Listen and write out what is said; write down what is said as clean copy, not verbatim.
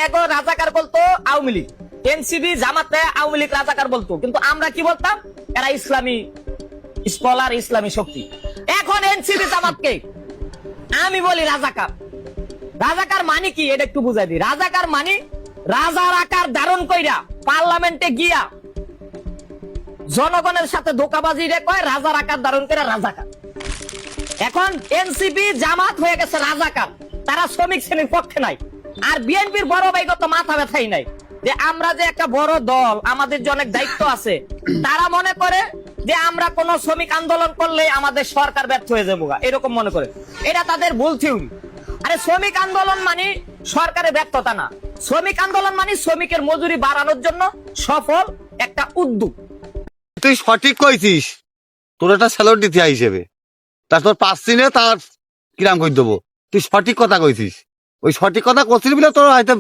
এগো রাজাকার বলতো আওয়ামী লীগ, এনসিপি জামাতে আওয়ামী লীগ রাজাকার বলতো, কিন্তু আমরা কি বলতাম? এরা ইসলামী স্কলার, ইসলামী শক্তি। এখন এনসিপি জামাতকে আমি বলি রাজাকার। রাজাকার মানে কি এটা একটু বুঝাই দিই। রাজাকার মানে রাজার আকার ধারণ কইরা পার্লামেন্টে গিয়া জনগণের সাথে ধোকাবাজি রে কয় রাজার আকার ধারণ করে রাজাকার। এখন এনসিপি জামাত হয়ে গেছে রাজাকার, তারা শ্রমিক শ্রেণীর পক্ষে নাই। আর বিএনপির বড় ভাইগত মাথা ব্যথাই নাই যে আমরা যে একটা বড় দল, আমাদের যে অনেক দায়িত্ব আছে। তারা মনে করে যে আমরা কোন শ্রমিক আন্দোলন করলে আমাদের সরকার ব্যর্থ হয়ে যাবো, এরকম মনে করে। এটা তাদের ভুল থিওরি। আরে শ্রমিক আন্দোলন মানে সরকারের ব্যর্থতা না, শ্রমিক আন্দোলন মানে শ্রমিকের মজুরি বাড়ানোর জন্য সফল একটা উদ্যোগ। তুই সঠিক কইছিস, তোর একটা স্যালুট দিতে হিসেবে। তারপর পাচ্ছি না, তার কিরাম করে দেবো। তুই সঠিক কথা কইছিস, ওই সঠিক কথা করছিস বলে তোর হয়তো